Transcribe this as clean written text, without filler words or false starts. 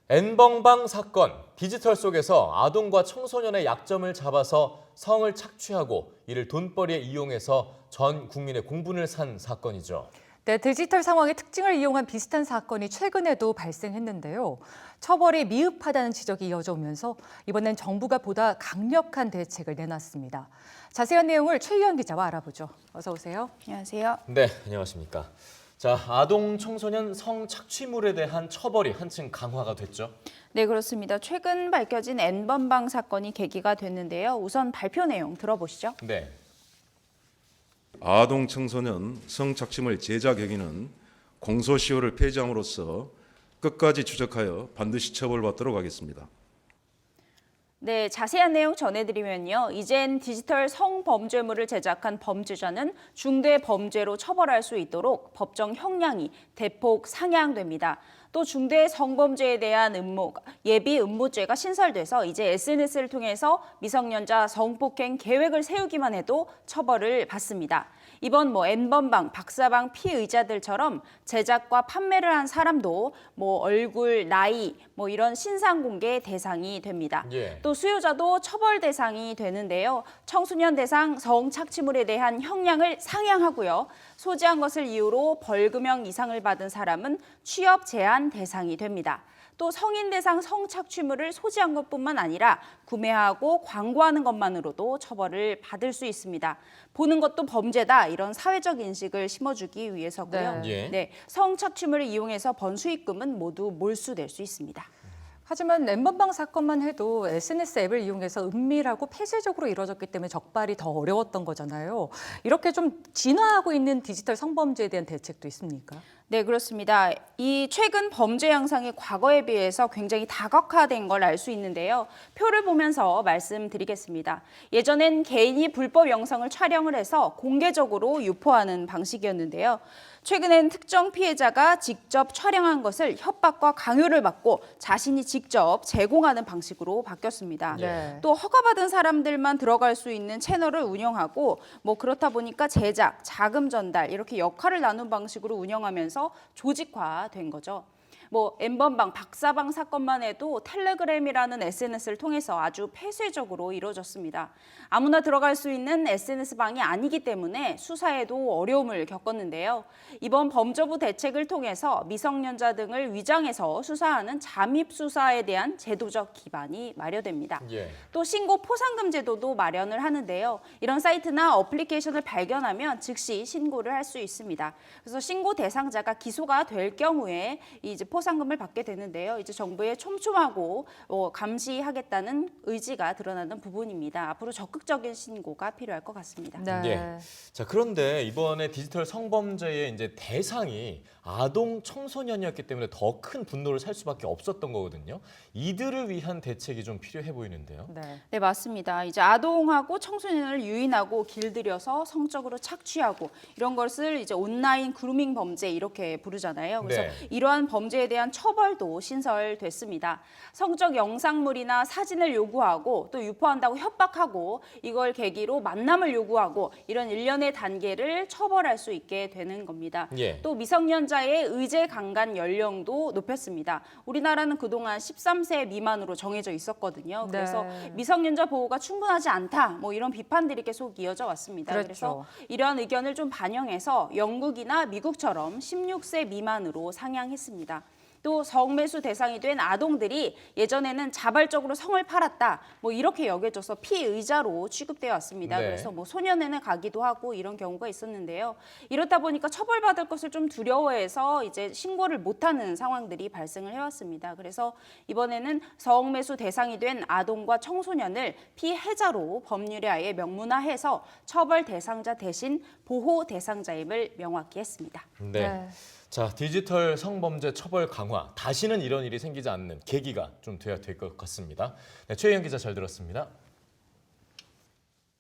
N번방 사건, 디지털 속에서 아동과 청소년의 약점을 잡아서 성을 착취하고 이를 돈벌이에 이용해서 전 국민의 공분을 산 사건이죠. 네, 디지털 상황의 특징을 이용한 비슷한 사건이 최근에도 발생했는데요. 처벌이 미흡하다는 지적이 이어져 오면서 이번엔 정부가 보다 강력한 대책을 내놨습니다. 자세한 내용을 최희연 기자와 알아보죠. 어서 오세요. 안녕하세요. 네, 안녕하십니까. 자, 아동 청소년 성착취물에 대한 처벌이 한층 강화가 됐죠. 네, 그렇습니다. 최근 밝혀진 N번방 사건이 계기가 됐는데요. 우선 발표 내용 들어보시죠. 네. 아동 청소년 성착취물 제작 행위는 공소시효를 폐지함으로써 끝까지 추적하여 반드시 처벌받도록 하겠습니다. 네, 자세한 내용 전해드리면요. 이젠 디지털 성범죄물을 제작한 범죄자는 중대 범죄로 처벌할 수 있도록 법정 형량이 대폭 상향됩니다. 또 중대 성범죄에 대한 예비 음모죄가 신설돼서 이제 SNS를 통해서 미성년자 성폭행 계획을 세우기만 해도 처벌을 받습니다. 이번 N번방, 박사방 피의자들처럼 제작과 판매를 한 사람도 얼굴, 나이, 이런 신상 공개 대상이 됩니다. 예. 또 수요자도 처벌 대상이 되는데요. 청소년 대상 성착취물에 대한 형량을 상향하고요. 소지한 것을 이유로 벌금형 이상을 받은 사람은 취업 제한 대상이 됩니다. 또 성인 대상 성착취물을 소지한 것뿐만 아니라 구매하고 광고하는 것만으로도 처벌을 받을 수 있습니다. 보는 것도 범죄다, 이런 사회적 인식을 심어주기 위해서고요. 네. 네, 성착취물을 이용해서 번 수익금은 모두 몰수될 수 있습니다. 하지만 N번방 사건만 해도 SNS 앱을 이용해서 은밀하고 폐쇄적으로 이루어졌기 때문에 적발이 더 어려웠던 거잖아요. 이렇게 좀 진화하고 있는 디지털 성범죄에 대한 대책도 있습니까? 네, 그렇습니다. 이 최근 범죄 양상이 과거에 비해서 굉장히 다각화된 걸 알 수 있는데요. 표를 보면서 말씀드리겠습니다. 예전엔 개인이 불법 영상을 촬영을 해서 공개적으로 유포하는 방식이었는데요. 최근엔 특정 피해자가 직접 촬영한 것을 협박과 강요를 받고 자신이 직접 제공하는 방식으로 바뀌었습니다. 네. 또 허가받은 사람들만 들어갈 수 있는 채널을 운영하고 그렇다 보니까 제작, 자금 전달 이렇게 역할을 나눈 방식으로 운영하면서 조직화된 거죠. N번방, 박사방 사건만 해도 텔레그램이라는 SNS를 통해서 아주 폐쇄적으로 이루어졌습니다. 아무나 들어갈 수 있는 SNS방이 아니기 때문에 수사에도 어려움을 겪었는데요. 이번 범죄부 대책을 통해서 미성년자 등을 위장해서 수사하는 잠입 수사에 대한 제도적 기반이 마련됩니다. 예. 또 신고 포상금 제도도 마련을 하는데요. 이런 사이트나 어플리케이션을 발견하면 즉시 신고를 할 수 있습니다. 그래서 신고 대상자가 기소가 될 경우에 이제 포상금을 받게 되는데요. 이제 정부의 촘촘하고 감시하겠다는 의지가 드러나는 부분입니다. 앞으로 적극적인 신고가 필요할 것 같습니다. 네. 예. 자, 그런데 이번에 디지털 성범죄의 이제 대상이 아동 청소년이었기 때문에 더 큰 분노를 살 수밖에 없었던 거거든요. 이들을 위한 대책이 좀 필요해 보이는데요. 네. 네, 맞습니다. 이제 아동하고 청소년을 유인하고 길들여서 성적으로 착취하고 이런 것을 이제 온라인 그루밍 범죄 이렇게 부르잖아요. 그래서 네. 이러한 범죄에 대한 처벌도 신설됐습니다. 성적 영상물이나 사진을 요구하고 또 유포한다고 협박하고 이걸 계기로 만남을 요구하고 이런 일련의 단계를 처벌할 수 있게 되는 겁니다. 예. 또 미성년자의 의제 강간 연령도 높였습니다. 우리나라는 그동안 13세 미만으로 정해져 있었거든요. 그래서 네. 미성년자 보호가 충분하지 않다, 이런 비판들이 계속 이어져 왔습니다. 그렇죠. 그래서 이러한 의견을 좀 반영해서 영국이나 미국처럼 16세 미만으로 상향했습니다. 또 성매수 대상이 된 아동들이 예전에는 자발적으로 성을 팔았다, 이렇게 여겨져서 피의자로 취급되어 왔습니다. 네. 그래서 소년원에 가기도 하고 이런 경우가 있었는데요. 이렇다 보니까 처벌받을 것을 좀 두려워해서 이제 신고를 못하는 상황들이 발생을 해왔습니다. 그래서 이번에는 성매수 대상이 된 아동과 청소년을 피해자로 법률에 아예 명문화해서 처벌 대상자 대신 보호 대상자임을 명확히 했습니다. 네. 네. 자, 디지털 성범죄 처벌 강화, 다시는 이런 일이 생기지 않는 계기가 좀 돼야 될 것 같습니다. 네, 최희연 기자 잘 들었습니다.